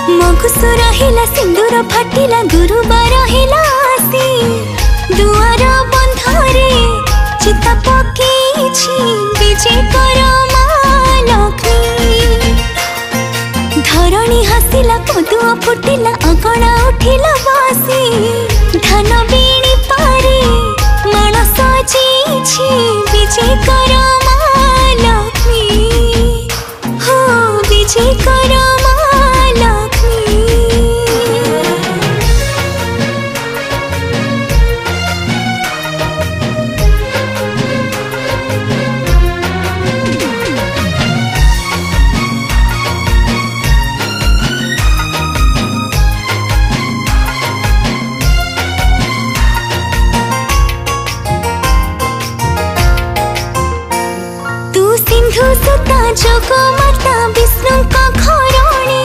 मगुसु रहिला सिंदूर फाटिला गुरुबार हिला आसी दुआर बंधरे चिता पकेछि विजय कर माँ लक्ष्मी। धरणी हसिला कदुआ फुटिला अगणा उठिला बासी धान बीणी पारे माण सजेछि विजय कर